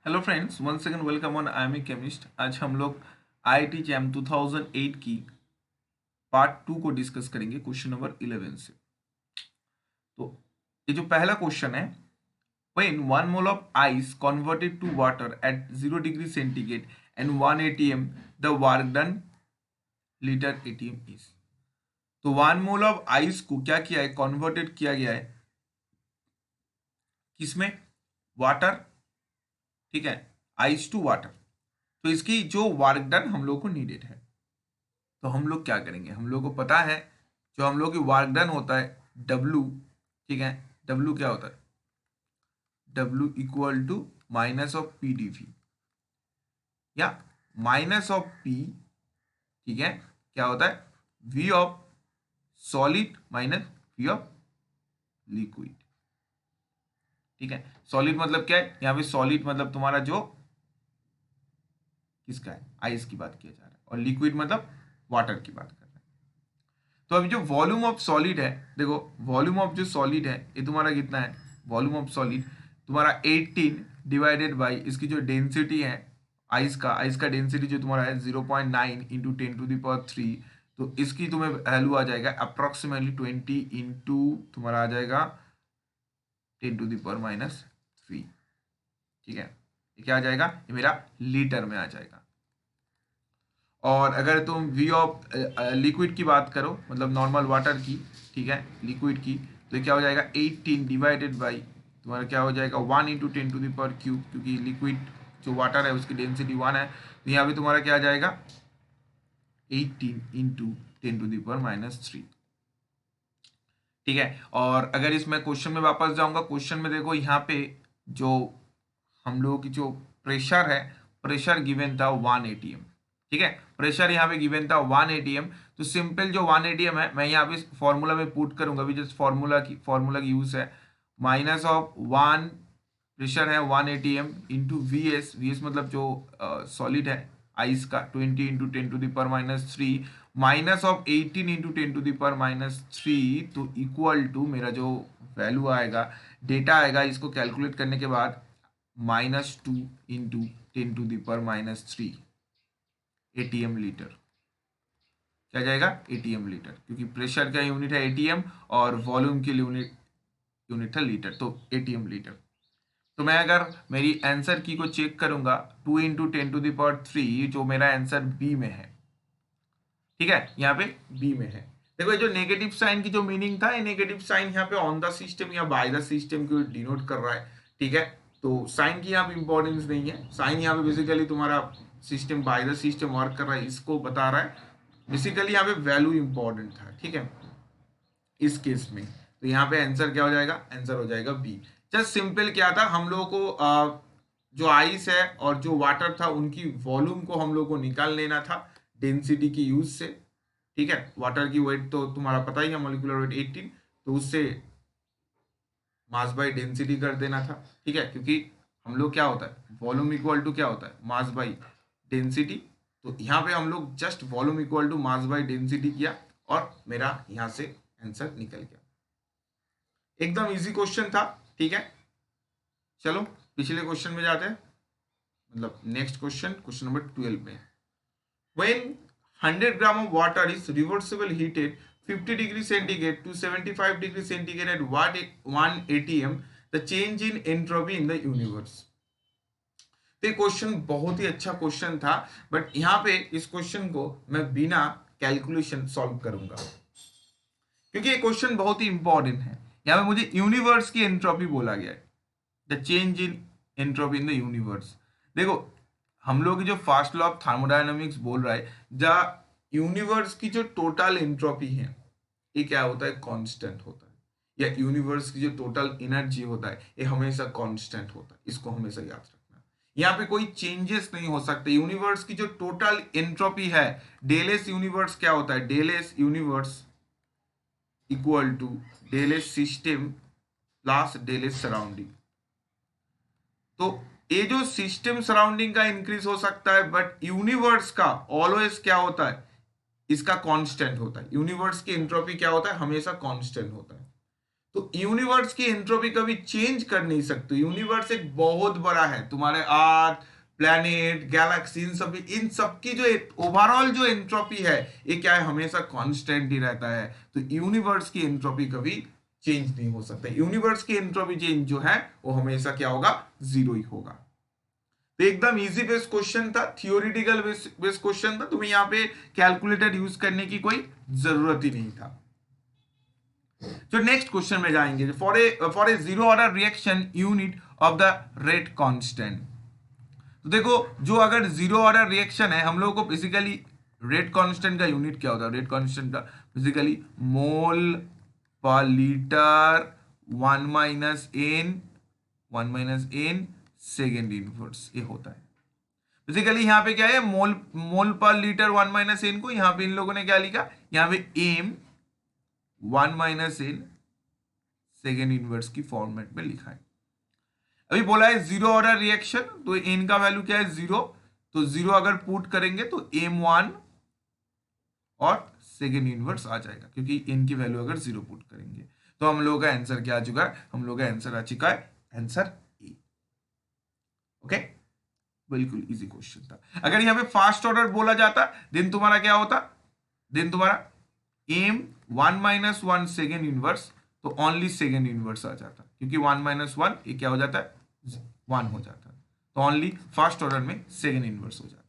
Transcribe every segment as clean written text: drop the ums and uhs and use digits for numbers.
Hello friends, one second welcome on I am a chemist. आज हम लोग IIT jam 2008 की पार्ट 2 को डिस्कस करेंगे क्वेश्चन नंबर 11 से। तो ये जो पहला क्वेश्चन है, when 1 mole of ice converted to water at 0 degree centigrade and 1 ATM the work done litre ATM is. तो 1 मोल ऑफ आइस को क्या किया है, कन्वर्टेड किया गया है किसमें, वाटर। ठीक है, आइस टू वाटर। तो इसकी जो वर्क डन हम लोग को नीडेड है, तो हम लोग क्या करेंगे, हम लोग को पता है जो हम लोग की वर्क डन होता है W। ठीक है, W क्या होता है, W equal to minus of P D V, या माइनस ऑफ P। ठीक है, क्या होता है, V of solid minus V of liquid. ठीक है, सॉलिड मतलब क्या है, यहाँ पे सॉलिड मतलब तुम्हारा जो किसका है, आइस की बात किया जा रहा है, और लिक्विड मतलब वाटर की बात कर रहा है। तो अभी जो वॉल्यूम ऑफ सॉलिड है, देखो वॉल्यूम ऑफ जो सॉलिड है ये तुम्हारा कितना है, वॉल्यूम ऑफ सॉलिड तुम्हारा 18 डिवाइडेड बाई इसकी जो डेंसिटी है आइस का डेंसिटी जो तुम्हारा है 0.9 इंटू 10⁻3। तो इसकी तुम्हें वैल्यू आ जाएगा अप्रोक्सीमेटली 20 इंटू तुम्हारा आ जाएगा 10⁻³ ठीक है, ये क्या आ जाएगा, ये मेरा लीटर में आ जाएगा। और अगर तुम वी ऑफ लिक्विड की बात करो, मतलब नॉर्मल वाटर की, ठीक है, लिक्विड की, तो ये क्या हो जाएगा 18 डिवाइडेड बाई तुम्हारा क्या हो जाएगा 1 इंटू 10⁻³ क्योंकि लिक्विड जो वाटर है उसकी डेंसिटी 1 है, तो यहाँ पे तुम्हारा क्या आ जाएगा 18 इंटू 10⁻³ ठीक है। और अगर इसमें क्वेश्चन में वापस जाऊंगा, क्वेश्चन में देखो यहाँ पे जो हम लोगों की जो प्रेशर है, प्रेशर गिवन था 1 एटीएम। ठीक है, प्रेशर यहाँ पे गिवन था 1 एटीएम। तो सिंपल जो 1 एटीएम है मैं यहाँ पे फॉर्मूला में पुट करूंगा, अभी जस्ट फॉर्मूला की यूज है, माइनस ऑफ 1 प्रेशर है 1 एटीएम इंटू वी एस मतलब जो सॉलिड है आइस का 20 इंटू 10⁻³ माइनस ऑफ 18 इंटू 10⁻³ तो इक्वल टू मेरा जो वैल्यू आएगा, डेटा आएगा, इसको कैलकुलेट करने के बाद -2 इंटू 10⁻³ एटीएम लीटर। क्या जाएगा, एटीएम लीटर, क्योंकि प्रेशर का यूनिट है एटीएम और वॉल्यूम के यूनिट यूनिट है लीटर, तो एटीएम लीटर। तो मैं अगर मेरी आंसर की को चेक करूंगा 2 इंटू 10⁻³ जो मेरा आंसर बी में है। ठीक है, यहाँ पे बी में है। देखो ये जो नेगेटिव साइन की जो मीनिंग था, ये नेगेटिव साइन यहाँ पे ऑन द सिस्टम या बाय द सिस्टम को डिनोट कर रहा है। ठीक है, तो साइन की यहाँ पे इंपॉर्टेंस नहीं है, साइन यहाँ पे बेसिकली तुम्हारा system by the system work कर रहा है इसको बता रहा है। बेसिकली यहाँ पे वैल्यू इंपॉर्टेंट था। ठीक है, इस केस में तो यहाँ पे आंसर क्या हो जाएगा, आंसर हो जाएगा बी। जस्ट सिंपल क्या था, हम लोगों को जो आइस है और जो वाटर था उनकी वॉल्यूम को हम लोग को निकाल लेना था डेंसिटी की यूज से। ठीक है, वाटर की वेट तो तुम्हारा पता ही है, मोलिकुलर वेट 18, तो उससे मास बाई डेंसिटी कर देना था। ठीक है, क्योंकि हम लोग क्या होता है, वॉल्यूम इक्वल टू क्या होता है, मास बाई डेंसिटी। तो यहाँ पे हम लोग just volume equal to mass by density किया और मेरा यहाँ से आंसर निकल गया। एकदम इजी क्वेश्चन था। ठीक है, चलो पिछले क्वेश्चन में जाते हैं, मतलब नेक्स्ट क्वेश्चन, क्वेश्चन नंबर 12 में। When 100 gram of water is reversible heated 50 degree centigrade to 75 degree centigrade at 1 atm, the change in entropy in the universe। तो ये क्वेश्चन बहुत ही अच्छा क्वेश्चन था, बट यहाँ पे इस क्वेश्चन को मैं बिना कैलकुलेशन सॉल्व करूंगा क्योंकि ये क्वेश्चन बहुत ही इंपॉर्टेंट है। यहाँ पे मुझे यूनिवर्स की एंट्रोपी बोला गया है, the change in entropy in the universe. देखो हम लोग की जो फर्स्ट लॉ ऑफ थर्मोडायनामिक्स बोल रहा है, द यूनिवर्स की जो टोटल एंट्रोपी है ये क्या होता है, कांस्टेंट होता है, या यूनिवर्स की जो टोटल एनर्जी होता है ये हमेशा कांस्टेंट होता है, इसको हमेशा याद रखना। यहाँ पे कोई चेंजेस नहीं हो सकते। यूनिवर्स की जो टोटल एंट्रोपी है, डेल एस यूनिवर्स क्या होता है, del S universe equal to del S system plus del S surrounding. तो ये जो सिस्टम सराउंडिंग का इंक्रीज हो सकता है, बट यूनिवर्स का ऑलवेज क्या होता है, इसका कांस्टेंट होता है। यूनिवर्स की एंट्रोपी क्या होता है, हमेशा कांस्टेंट होता है। तो यूनिवर्स की एंट्रोपी कभी चेंज कर नहीं सकते। यूनिवर्स एक बहुत बड़ा है, तुम्हारे अर्थ, प्लैनेट, गैलेक्सी, इन सब की जो ओवरऑल जो एंट्रोपी है ये क्या है, हमेशा कांस्टेंट ही रहता है। तो यूनिवर्स की एंट्रोपी कभी चेंज नहीं हो सकता। यूनिवर्स की एंट्रोपी चेंज जो है वो हमेशा क्या होगा, जीरो ही होगा। तो एकदम इजी बेस्ड क्वेश्चन था, थियोरिटिकल बेस्ड क्वेश्चन था, तुम्हें यहाँ पे कैलकुलेटर यूज करने की कोई जरूरत ही नहीं था। जो नेक्स्ट क्वेश्चन में जाएंगे, for a zero order reaction unit of the rate constant. तो देखो, जो अगर जीरो ऑर्डर रिएक्शन है, हम लोगों को बेसिकली रेट कांस्टेंट का यूनिट क्या होता है, रेट कांस्टेंट का बेसिकली मोल पर लीटर 1 - n सेकेंड इनवर्स ये होता है। बेसिकली यहाँ पे क्या है, मोल पर लीटर 1 - n को यहाँ पे इन लोगों ने क्या लिखा, यहाँ पे एम 1 - n सेकेंड इनवर्स की फॉर्मेट में लिखा है। अभी बोला है जीरो ऑर्डर रिएक्शन, तो एन का वैल्यू क्या है, जीरो। तो जीरो अगर पुट करेंगे तो m1 और सेकेंड इनवर्स आ जाएगा, क्योंकि एन की वैल्यू अगर जीरो पुट करेंगे। तो हम लोगों का आंसर क्या आ चुका है, हम लोगों का आंसर आ चुका है आंसर ए। ओके, बिल्कुल इजी क्वेश्चन था। अगर यहाँ पे फास्ट ऑर्डर बोला जाता देन तुम्हारा क्या होता, देन तुम्हारा एम 1 - 1 सेकेंड इनवर्स, तो ओनली सेकेंड इनवर्स आ जाता, क्योंकि 1 - 1 ये क्या हो जाता है, 1 हो जाता है। तो ओनली फर्स्ट ऑर्डर में सेकेंड इनवर्स हो जाता।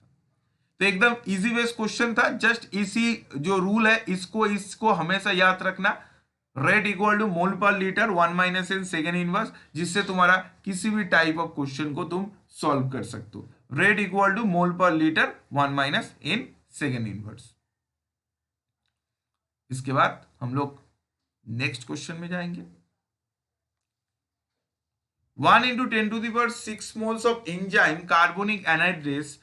तो एकदम इजी बेस्ड क्वेश्चन था। जस्ट इसी जो रूल है इसको हमेशा याद रखना, रेट इक्वल टू मोल पर लीटर 1 - n सेकेंड इनवर्स, जिससे तुम्हारा किसी भी टाइप ऑफ क्वेश्चन को तुम सॉल्व कर सकते हो। रेट इक्वल टू मोल पर लीटर 1 - n सेकेंड इनवर्स। इसके बाद हम लोग नेक्स्ट क्वेश्चन में जाएंगे। 1 × 10⁶ moles of enzyme carbonic anhydrase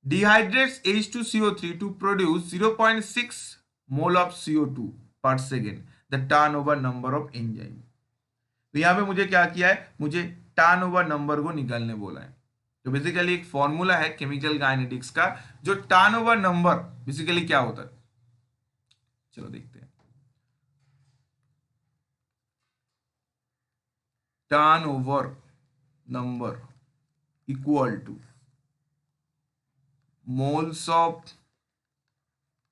dehydrates H2CO3 to produce 0.6 mole of CO2 per second. The turnover number of enzyme. तो यहाँ पे मुझे क्या किया है, मुझे टर्नओवर नंबर को निकालने बोला है। तो बेसिकली एक फॉर्मूला है केमिकल काइनेटिक्स का, जो टर्नओवर नंबर बेसिकली क्या होता है, चलो देखते हैं। Turnover number equal two moles of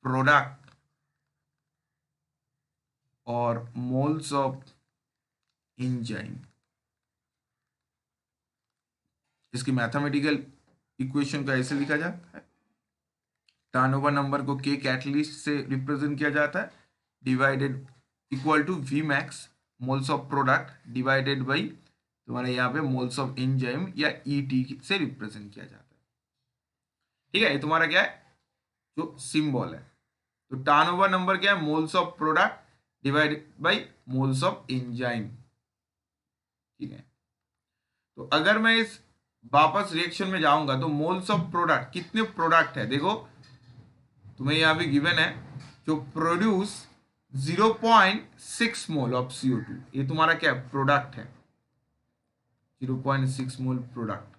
product और मोल्स ऑफ एंजाइम। इसकी मैथमेटिकल इक्वेशन को ऐसे लिखा जाता है, टर्नओवर नंबर को के कैटलिस्ट से रिप्रेजेंट किया जाता है, divided equal to V max moles of product divided by तुम्हारे यहाँ पे मोल्स ऑफ एंजाइम या ईटी से रिप्रेजेंट किया जाता है। ठीक है, ये तुम्हारा क्या है, जो सिंबल है। तो टर्नओवर नंबर क्या है, moles of product divided by moles of enzyme. ठीक है, तो अगर मैं इस वापस रिएक्शन में जाऊंगा तो मोल्स ऑफ प्रोडक्ट, कितने प्रोडक्ट है देखो, तुम्हें यहाँ पे गिवन है, जो प्रोड्यूस 0.6 मोल ऑफ CO2, ये तुम्हारा क्या है, प्रोडक्ट है, 0.6 मोल प्रोडक्ट।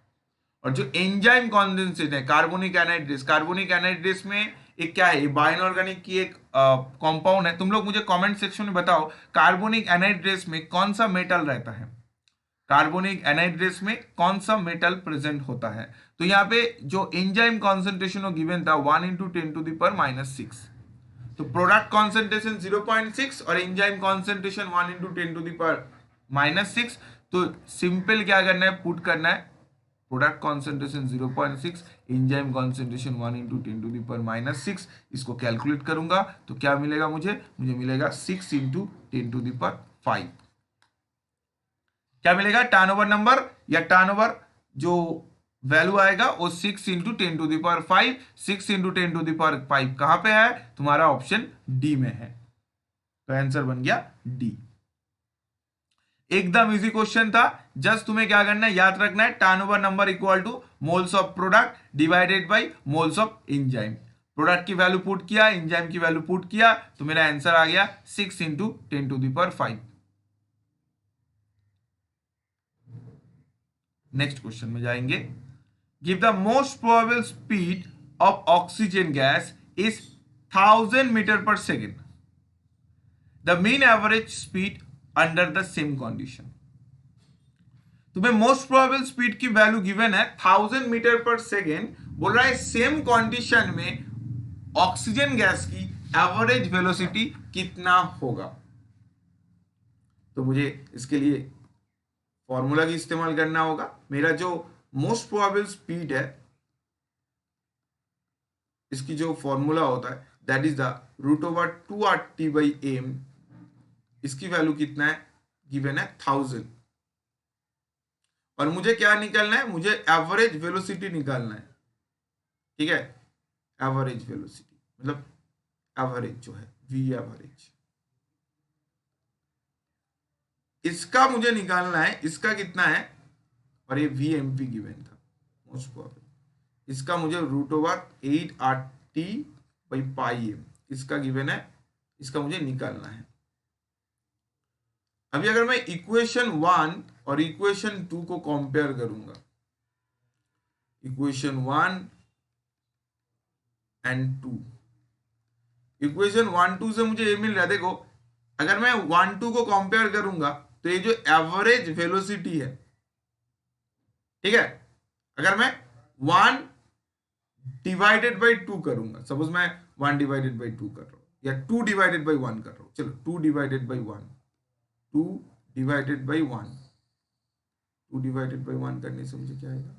और जो एंजाइम कॉन्सेंट्रेशन है कार्बोनिक एनाइड्रेस, कार्बोनिक एनाइड्रेस में एक क्या है, बायोइनऑर्गेनिक की एक कंपाउंड है। तुम लोग मुझे कमेंट सेक्शन में बताओ, कार्बोनिक एनाइड्रेस में कौन सा मेटल रहता है, कार्बोनिक एनाइड्रेस में कौन सा मेटल प्रेजेंट होता है। तो यहाँ पे जो एंजाइम कॉन्सेंट्रेशन गिवन था 1 × 10⁻⁻⁶, तो प्रोडक्ट कॉन्सेंट्रेशन 0.6 और एंजाइम कॉन्सेंट्रेशन 1 × 10⁻⁶। तो सिंपल क्या करना है, पुट करना है प्रोडक्ट कॉन्सेंट्रेशन 0.6, एंजाइम कॉन्सेंट्रेशन 1 × 10⁻⁶। इसको कैलकुलेट करूंगा तो क्या मिलेगा, मुझे मिलेगा 6 × 10⁵। क्या मिलेगा, टर्नओवर नंबर या टर्नओवर जो वैल्यू आएगा वो 6 × 10⁵। 6 × 10⁵ कहां पे है, तुम्हारा ऑप्शन डी में है। तो आंसर बन गया डी। एकदम इजी क्वेश्चन था। जस्ट तुम्हें क्या करना है, याद रखना है, turnover number equal two moles of product divided by moles of enzyme. Product की वैल्यू पुट किया, एंजाइम की वैल्यू पुट किया, तो मेरा आंसर आ गया 6 × 10⁵। नेक्स्ट क्वेश्चन में जाएंगे। Give the most probable speed of oxygen gas is 1000 metre per second. The mean average speed under the same condition. तुम्हें मोस्ट प्रोबेबल स्पीड की वैल्यू गिवन है 1000 मीटर पर सेकेंड, बोल रहा है same condition में oxygen gas की average velocity कितना होगा। तो मुझे इसके लिए फॉर्मूला की इस्तेमाल करना होगा। मेरा जो मोस्ट प्रोबेबल स्पीड है इसकी जो फॉर्मूला होता है दैट इज द √2RT/m। इसकी वैल्यू कितना है, गिवन है 1000। और मुझे क्या निकालना है, मुझे एवरेज वेलोसिटी निकालना है। ठीक है, एवरेज वेलोसिटी मतलब एवरेज जो है वी एवरेज, इसका मुझे निकालना है। इसका कितना है, और ये वी एम पी गिवन था मोस्ट प्रोबेबल, इसका मुझे √8RT/m इसका गिवन है, इसका मुझे निकालना है। अभी अगर मैं इक्वेशन 1 और इक्वेशन 2 को कंपेयर करूंगा, इक्वेशन 1 एंड 2, इक्वेशन 1 2 से मुझे ये मिल रहा है, देखो अगर मैं 1 2 को कंपेयर करूंगा तो ये जो एवरेज वेलोसिटी है, ठीक है, अगर मैं 1 डिवाइडेड बाई 2 करूंगा, सपोज मैं 1 डिवाइडेड बाई 2 कर रहा हूं या 2 डिवाइडेड बाई 1 कर रहा हूं, चलो 2 divided by 1, 2 divided by 1, 2 divided by 1 करने से मुझे क्या आएगा,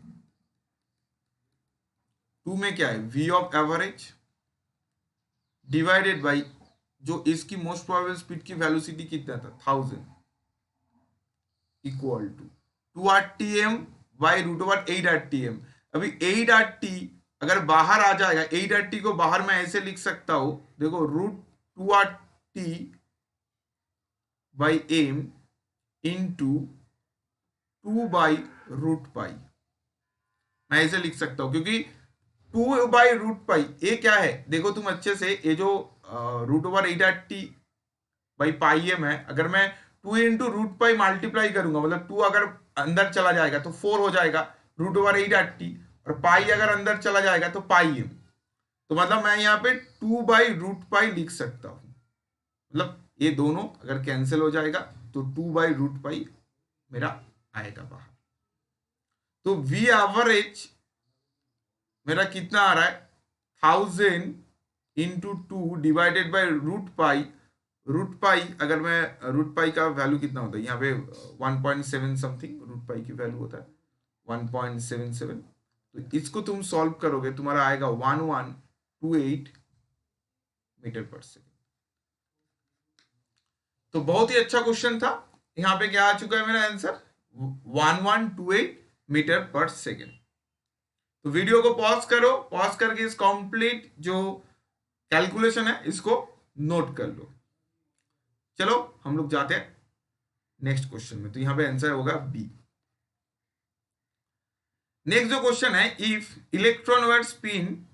2 में क्या है V of average divided by जो इसकी मोस्ट प्रोबेबल स्पीड की वेलोसिटी कितना था 1000 equal to 2RTM by √8RTM। अभी 8RT अगर बाहर आ जाएगा, 8RT को बाहर मैं ऐसे लिख सकता हूं, देखो √2RT/m इंटू 2/√π, मैं ऐसे लिख सकता हूं क्योंकि 2/√π ये क्या है, देखो तुम अच्छे से, ये जो √8RT/πm है, अगर मैं 2 इंटू √π मल्टीप्लाई करूंगा, मतलब 2 अगर अंदर चला जाएगा तो 4 हो जाएगा √8RT, और पाई अगर अंदर चला जाएगा तो πm, तो मतलब मैं यहाँ पे 2/√π लिख सकता हूं। मतलब ये दोनों अगर कैंसिल हो जाएगा तो 2/√π मेरा आएगा बाहर। तो वी एवरेज मेरा कितना आ रहा है 1000 इंटू 2 डिवाइडेड बाई √π अगर मैं √π का वैल्यू कितना होता है यहाँ पे 1.7 समथिंग √π की वैल्यू होता है 1.77, तो इसको तुम सॉल्व करोगे तुम्हारा आएगा 1128 मीटर पर सेकेंड। तो बहुत ही अच्छा क्वेश्चन था। यहाँ पे क्या आ चुका है मेरा आंसर 1128 मीटर पर सेकेंड। तो वीडियो को पॉज करो, पॉज करके इस कंप्लीट जो कैलकुलेशन है इसको नोट कर लो। चलो हम लोग जाते हैं नेक्स्ट क्वेश्चन में। तो यहां पे आंसर होगा बी। नेक्स्ट जो क्वेश्चन है, if electron were spin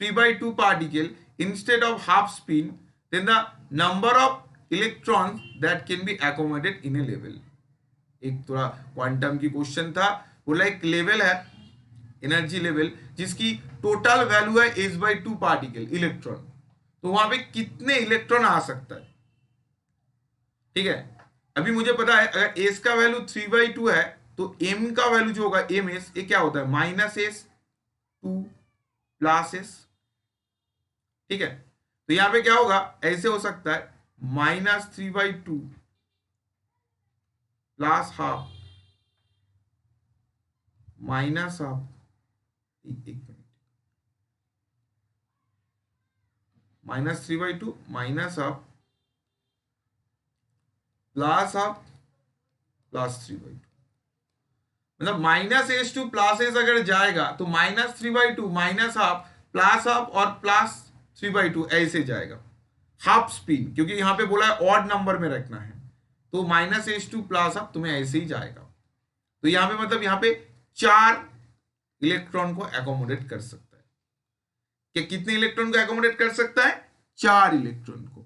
3/2 particle instead of half spin then the number of electrons that can be accommodated in a level. एक थोड़ा क्वांटम की क्वेश्चन था, बोला एक लेवल है एनर्जी लेवल जिसकी टोटल वैल्यू है h/2 पार्टिकल इलेक्ट्रॉन, तो वहां पे कितने इलेक्ट्रॉन आ सकता है। ठीक है, अभी मुझे पता है अगर एस का वैल्यू 3/2 है तो एम का वैल्यू जो होगा एम एस, ये क्या होता है -s2 + s। ठीक है, तो यहां पे क्या होगा, ऐसे हो सकता है -3/2 + हाफ माइनस हाफ, एक minute, -3/2 minus half plus half plus 3/2, मतलब -s2 + s अगर जाएगा तो -3/2 माइनस हाफ प्लस हाफ और प्लस 3/2 ऐसे जाएगा हाफ स्पिन, क्योंकि यहां पे बोला है ऑड नंबर में रखना है, तो -s2 + हाफ तुम्हें ऐसे ही जाएगा। तो यहां पे मतलब यहां पे 4 इलेक्ट्रॉन को एकोमोडेट कर सकता है। कि कितने इलेक्ट्रॉन को एकोमोडेट कर सकता है, 4 इलेक्ट्रॉन को।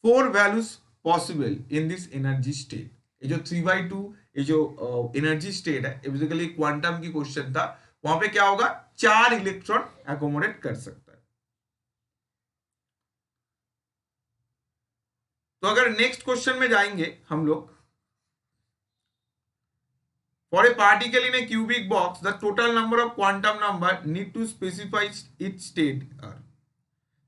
4 values possible in this energy state. ये जो 3/2 ये जो एनर्जी स्टेट है, बेसिकली क्वांटम की क्वेश्चन था, वहां पे क्या होगा 4 इलेक्ट्रॉन एकोमोडेट कर सकता है। तो अगर नेक्स्ट क्वेश्चन में जाएंगे हम लोग, for a particle in a cubic box the total number of quantum number need to specify its state are.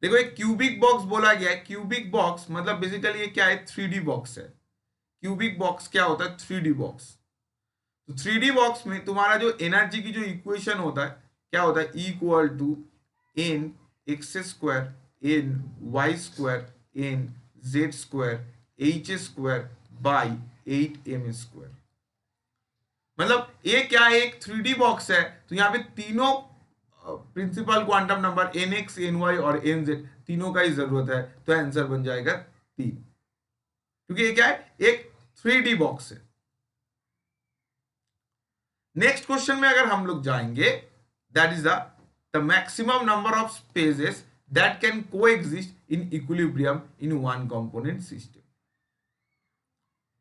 देखो एक क्यूबिक बॉक्स बोला गया है, क्यूबिक बॉक्स मतलब बेसिकली ये क्या है, 3D बॉक्स है। क्यूबिक बॉक्स क्या होता है, 3D बॉक्स। तो 3D बॉक्स में तुम्हारा जो एनर्जी की जो इक्वेशन होता है क्या होता है, equal to N X square N Y square N Z square H square by 8m²। मतलब ये क्या है, एक 3D बॉक्स है, तो यहाँ पे तीनों principal quantum number N X N Y और एन जेड तीनों का ही जरूरत है, तो आंसर बन जाएगा 3, क्योंकि ये क्या है, एक 3D बॉक्स है। नेक्स्ट क्वेश्चन में अगर हम लोग जाएंगे, that is the maximum number of spaces that can coexist in equilibrium in one component system.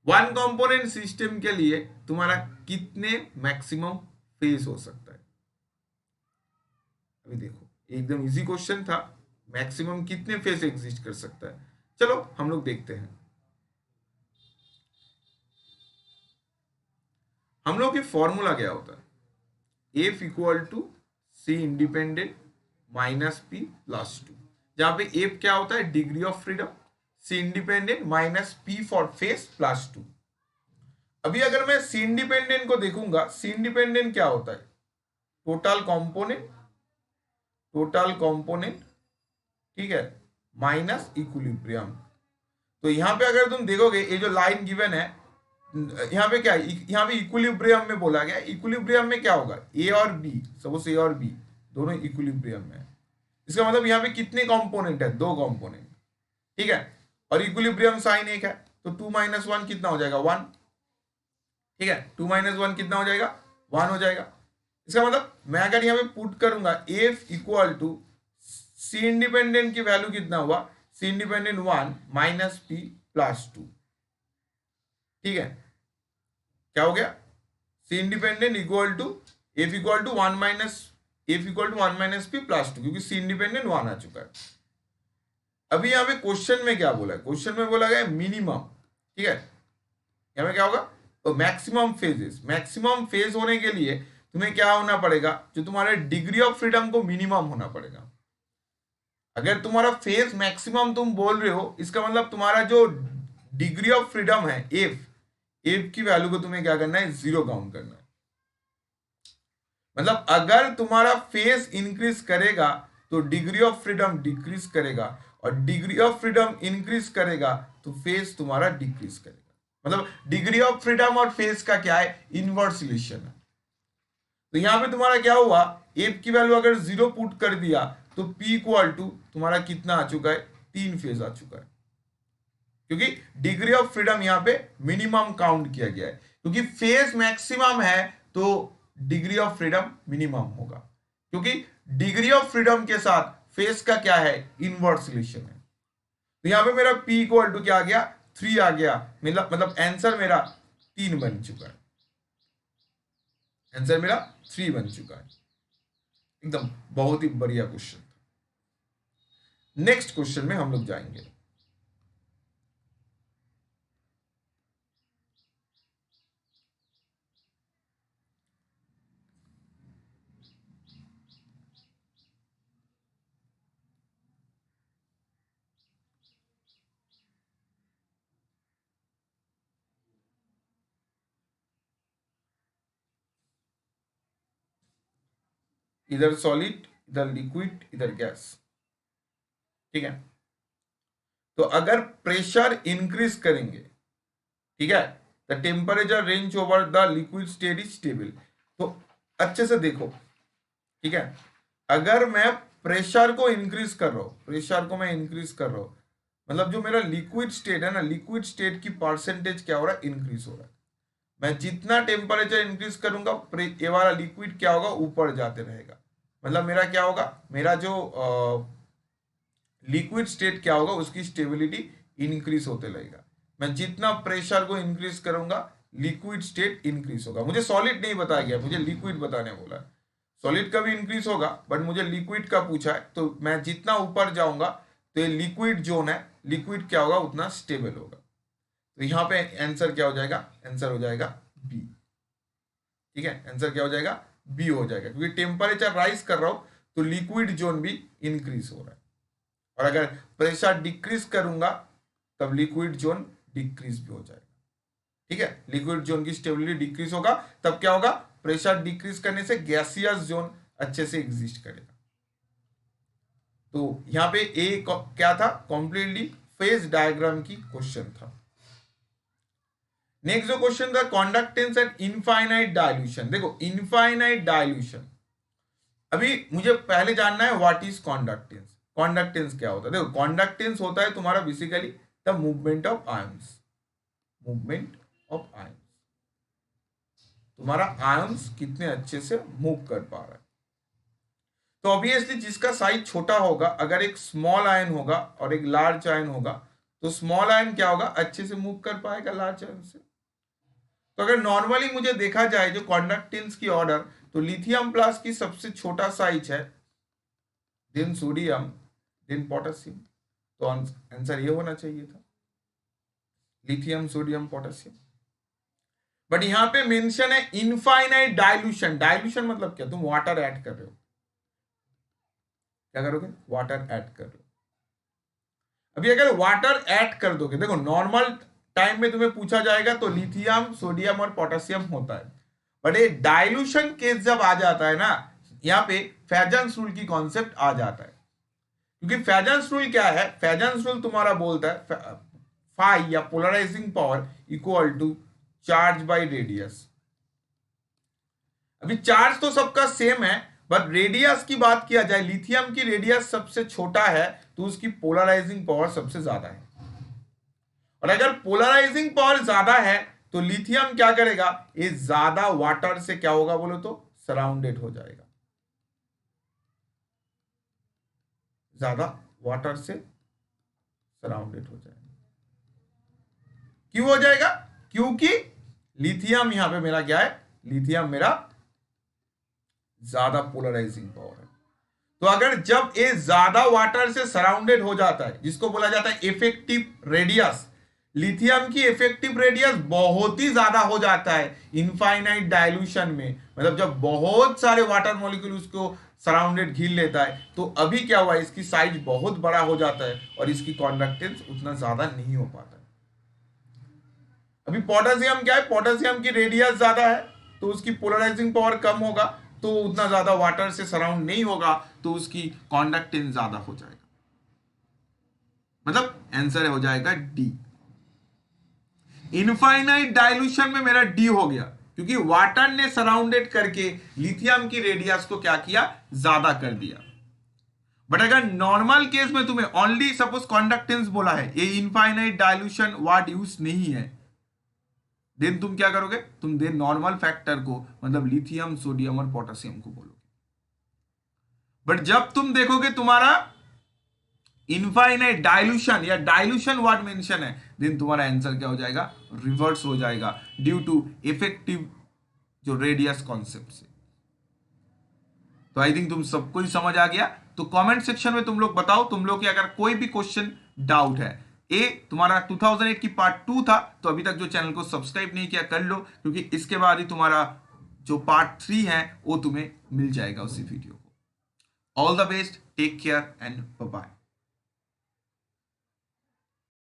One component system के लिए तुम्हारा कितने मैक्सिमम फेज हो सकता है। अभी देखो एकदम इजी क्वेश्चन था, मैक्सिमम कितने फेज एग्जिस्ट कर सकता है। चलो हम लोग देखते हैं। हम लोग की फॉर्मूला क्या होता है, F equal to C independent minus P plus 2, जहां पे एफ क्या होता है, degree of freedom, C independent minus P for phase plus 2। अभी अगर मैं सी इंडिपेंडेंट को देखूंगा, सी इंडिपेंडेंट क्या होता है, टोटल कंपोनेंट, ठीक है, माइनस इक्विलिब्रियम। तो यहां पे अगर तुम देखोगे ये जो लाइन गिवन है, यहाँ पे क्या है, यहाँ पे इक्विलिब्रियम में बोला गया, इक्विलिब्रियम में क्या होगा, ए और बी, सपोज ए और बी दोनों इक्विलिब्रियम में। इसका मतलब यहाँ पे कितने कंपोनेंट है, 2 कंपोनेंट, ठीक है, और इक्विलिब्रियम साइन 1 है, तो 2 - 1 कितना हो जाएगा, 1, ठीक है, 2 - 1 कितना हो जाएगा, 1 हो जाएगा। इसका मतलब मैं अगर यहाँ पे पुट करूंगा F equal to C independent की वैल्यू कितना हुआ, C independent 1 minus P plus 2, ठीक है, क्या हो गया, C independent equal to F equal to 1 minus P plus 2, क्योंकि सी इंडिपेंडेंट 1 आ चुका है। अभी यहाँ पे क्वेश्चन में क्या बोला है, क्वेश्चन में बोला गया मिनिमम, ठीक है, यहाँ पे क्या होगा, तो मैक्सिमम फेजेस, मैक्सिमम फेज होने के लिए तुम्हें क्या होना पड़ेगा, जो तुम्हारे डिग्री ऑफ फ्रीडम को मिनिमम होना पड़ेगा। अगर तुम्हारा फेज मैक्सिमम तुम बोल रहे हो, इसका मतलब तुम्हारा जो डिग्री ऑफ फ्रीडम है एफ की वैल्यू को तुम्हें क्या करना है, 0 काउंट करना है। मतलब अगर तुम्हारा फेज इंक्रीज करेगा तो डिग्री ऑफ फ्रीडम डिक्रीज करेगा, और डिग्री ऑफ फ्रीडम इंक्रीज करेगा तो फेज तुम्हारा डिक्रीज करेगा। मतलब डिग्री ऑफ फ्रीडम और फेज का क्या है, इनवर्स रिलेशन है। तो यहां पे तुम्हारा क्या हुआ, एफ की वैल्यू अगर 0 पुट कर दिया तो पी इक्वल टू तुम्हारा कितना आ चुका है, 3 फेज आ चुका है, क्योंकि डिग्री ऑफ फ्रीडम यहां पे मिनिमम काउंट किया गया है। क्योंकि फेज मैक्सिमम है तो डिग्री ऑफ फ्रीडम मिनिमम होगा, क्योंकि डिग्री ऑफ फ्रीडम के साथ फेज का क्या है, इनवर्स रिलेशन है। तो यहां पे मेरा पी इक्वल टू क्या आ गया, 3 आ गया, मतलब आंसर मेरा 3 बन चुका है, आंसर मेरा 3 बन चुका है। एकदम बहुत ही बढ़िया क्वेश्चन था। नेक्स्ट क्वेश्चन में हम लोग जाएंगे। इधर सॉलिड, इधर लिक्विड, इधर गैस, ठीक है। तो अगर प्रेशर इंक्रीज करेंगे, ठीक है, the temperature range over the liquid state is stable. तो अच्छे से देखो, ठीक है, अगर मैं प्रेशर को इंक्रीज कर रहा हूं, प्रेशर को मैं इंक्रीज कर रहा हूं, मतलब जो मेरा लिक्विड स्टेट है ना, लिक्विड स्टेट की परसेंटेज क्या हो रहा है, इंक्रीज हो रहा है। मैं जितना टेम्परेचर इंक्रीज करूंगा ये वाला लिक्विड क्या होगा, ऊपर जाते रहेगा। मतलब मेरा क्या होगा, मेरा जो लिक्विड स्टेट क्या होगा, उसकी स्टेबिलिटी इंक्रीज होते रहेगा। मैं जितना प्रेशर को इंक्रीज करूंगा लिक्विड स्टेट इंक्रीज होगा। मुझे सॉलिड नहीं बताया गया, मुझे लिक्विड बताने बोला है। सॉलिड का भी इंक्रीज होगा, बट मुझे लिक्विड का पूछा है, तो मैं जितना ऊपर जाऊंगा तो ये लिक्विड जोन है लिक्विड क्या होगा, उतना स्टेबल होगा। तो यहाँ पे आंसर क्या हो जाएगा, आंसर हो जाएगा बी। ठीक है, आंसर क्या हो जाएगा, बी हो जाएगा, क्योंकि टेम्परेचर राइज कर रहा हूं तो लिक्विड जोन भी इंक्रीज हो रहा है, और अगर प्रेशर डिक्रीज करूंगा तब लिक्विड जोन डिक्रीज भी हो जाएगा। ठीक है, लिक्विड जोन की स्टेबिलिटी डिक्रीज होगा, तब क्या होगा, प्रेशर डिक्रीज करने से गैसियस जोन अच्छे से एग्जिस्ट करेगा। तो यहां पे ए क्या था, कंप्लीटली फेज डायग्राम की क्वेश्चन था। नेक्स्ट जो क्वेश्चन था, कंडक्टेंस एंड इनफाइनाइट डाइल्यूशन। देखो इनफाइनाइट डाइल्यूशन, अभी मुझे पहले जानना है व्हाट इज कंडक्टेंस। कंडक्टेंस क्या होता है, देखो कंडक्टेंस होता है तुम्हारा basically the movement of ions, movement of ions, तुम्हारा आयंस कितने अच्छे से मूव कर पा रहा है। तो ऑब्वियसली जिसका साइज छोटा होगा, अगर एक स्मॉल आयन होगा और एक लार्ज आयन होगा, तो स्मॉल आयन क्या होगा, अच्छे से मूव कर पाएगा लार्ज आयन से। तो अगर नॉर्मली मुझे देखा जाए जो कंडक्टेंस की ऑर्डर, तो लिथियम प्लस की सबसे छोटा साइज है, देन सोडियम, देन पोटेशियम। तो आंसर ये होना चाहिए था, लिथियम, सोडियम, पोटेशियम। बट यहां पे मेंशन है इनफाइनाइट डाइल्यूशन। डाइल्यूशन मतलब क्या, तुम वाटर ऐड कर रहे हो, क्या करोगे, वाटर ऐड कर रहे हो। अभी अगर वाटर ऐड कर दोगे, देखो नॉर्मल टाइम में तुम्हें पूछा जाएगा तो लिथियम, सोडियम और पोटेशियम होता है, बट ये डाइल्यूशन केस जब आ जाता है ना, यहां पे फेजन्स रूल की कॉन्सेप्ट आ जाता है। क्योंकि फेजन्स रूल क्या है, फेजन्स रूल तुम्हारा बोलता है फाई या polarising power equal to charge by radius. अभी चार्ज तो सबका सेम है, बट रेडियस की बात किया जाए, लिथियम की रेडियस सबसे छोटा है तो उसकी पोलराइजिंग पावर सबसे ज्यादा है, और अगर पोलराइजिंग पावर ज्यादा है तो लिथियम क्या करेगा, ये ज्यादा वाटर से क्या होगा बोलो तो सराउंडेड हो जाएगा, ज्यादा वाटर से सराउंडेड हो जाएगा। क्यों हो जाएगा, क्योंकि लिथियम यहां पे मेरा क्या है, लिथियम मेरा ज्यादा पोलराइजिंग पावर है। तो अगर जब ये ज्यादा वाटर से सराउंडेड हो जाता है, जिसको बोला जाता है इफेक्टिव रेडियस, लिथियम की इफेक्टिव रेडियस बहुत ही ज्यादा हो जाता है इनफाइनाइट डाइल्यूशन में, मतलब जब बहुत सारे वाटर मॉलिक्यूल उसको सराउंडेड घिर लेता है, तो अभी क्या हुआ, इसकी साइज बहुत बड़ा हो जाता है और इसकी कंडक्टेंस उतना ज्यादा नहीं हो पाता है। अभी पोटेशियम क्या है, पोटेशियम की रेडियस ज्यादा है तो उसकी पोलराइजिंग पावर कम होगा, तो उतना ज्यादा वाटर से सराउंड नहीं होगा, तो उसकी कंडक्टेंस ज्यादा हो जाएगा। मतलब आंसर हो जाएगा डी। इनफाइनाइट डाइल्यूशन में मेरा डी हो गया, क्योंकि वाटर ने सराउंडेड करके लिथियम की रेडियस को क्या किया, ज्यादा कर दिया। बट अगर नॉर्मल केस में तुम्हें ओनली सपोज कंडक्टेंस बोला है, ये इनफाइनाइट डाइल्यूशन वर्ड यूज नहीं है, देन तुम क्या करोगे, तुम देन नॉर्मल फैक्टर को मतलब लिथियम, सोडियम और पोटेशियम को बोलोगे। बट जब तुम देखोगे तुम्हारा इनफाइनाइट डाइल्यूशन या डाइल्यूशन वर्ड मेंशन है, देन तुम्हारा आंसर क्या हो जाएगा, रिवर्स हो जाएगा, ड्यू टू इफेक्टिव जो रेडियस कॉन्सेप्ट से। तो आई थिंक तुम सबको ही समझ आ गया। तो कमेंट सेक्शन में तुम लोग बताओ, तुम लोग की अगर कोई भी क्वेश्चन डाउट है। ए तुम्हारा 2008 की पार्ट 2 था, तो अभी तक जो चैनल को सब्सक्राइब नहीं किया कर लो, क्योंकि इसके बाद ही तुम्हारा जो पार्ट 3 है वो तुम्हें मिल जाएगा उसी वीडियो को। All the best, take care and bye bye.